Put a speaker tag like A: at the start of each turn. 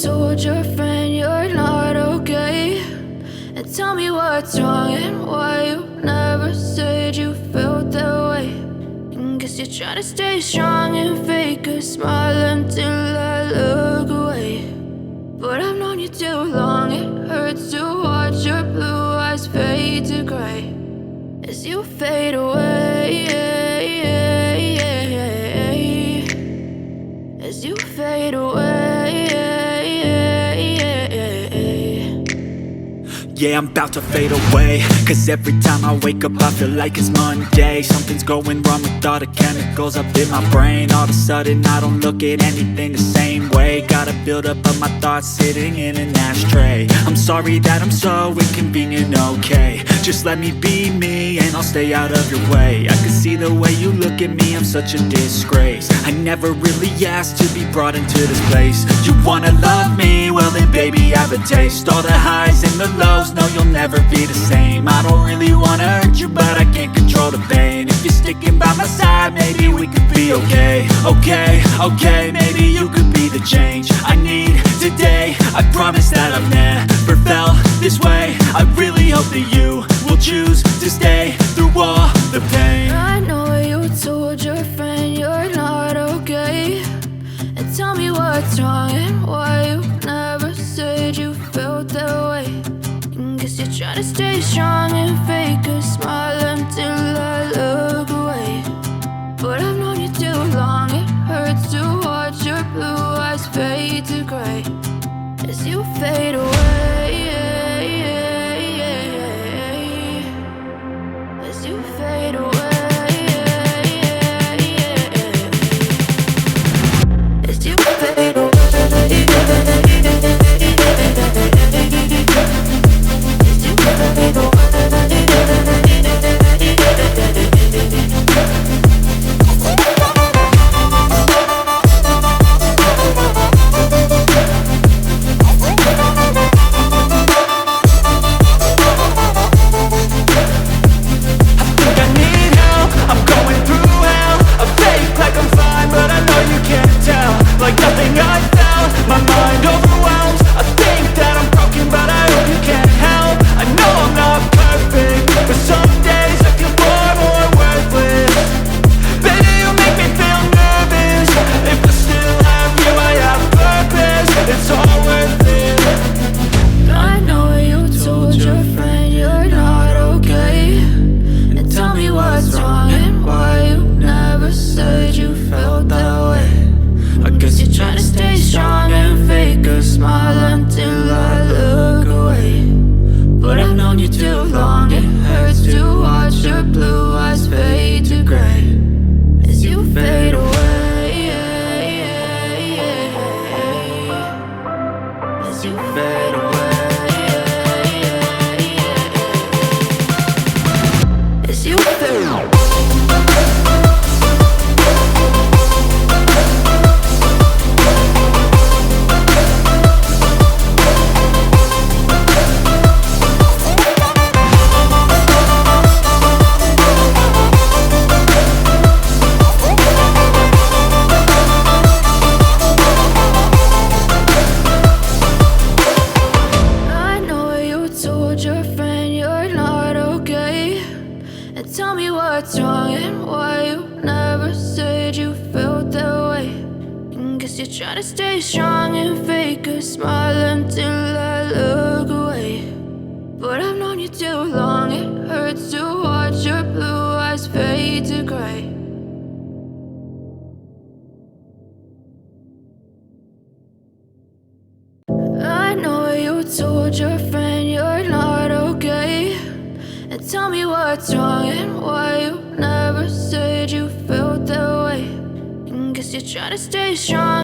A: told your friend you're not okay, and tell me what's wrong and why you never said you felt that way. And guess you're trying to stay strong and fake a smile until I look away. But I've known you too long, it hurts to watch your blue eyes fade to gray as you fade away, as you fade away.
B: Yeah, I'm about to fade away, cause every time I wake up I feel like it's Monday. Something's going wrong with all the chemicals up in my brain. All of a sudden I don't look at anything the same way. Gotta build up of my thoughts sitting in an ashtray. I'm sorry that I'm so inconvenient, okay. Just let me be me and I'll stay out of your way. I can see the way you look at me, I'm such a disgrace. I never really asked to be brought into this place. You wanna love me? Well then baby I have a taste. All the highs and the lows, no you'll never be the same. I don't really wanna hurt you but I can't control the pain. If you're sticking by my side maybe we could be okay. Okay, maybe you could be the change I need today. I promise that I've never felt this way. I really hope that you will choose to stay through all the pain.
A: I know you told your friend you're not okay, and tell me what's wrong and why you never said you felt that way. And guess you're trying to stay strong and fake a smile until I look away. But I've known you too long, it hurts to watch your blue eyes fade to gray as you fade away, as you fade away, as you fade away. Try to stay strong and fake a smile until I look away. But I've known you too long, it hurts to watch your blue eyes fade to gray. I know you told your friend you're not okay, and tell me what's wrong and why you never said you felt that way. And guess you're trying to stay strong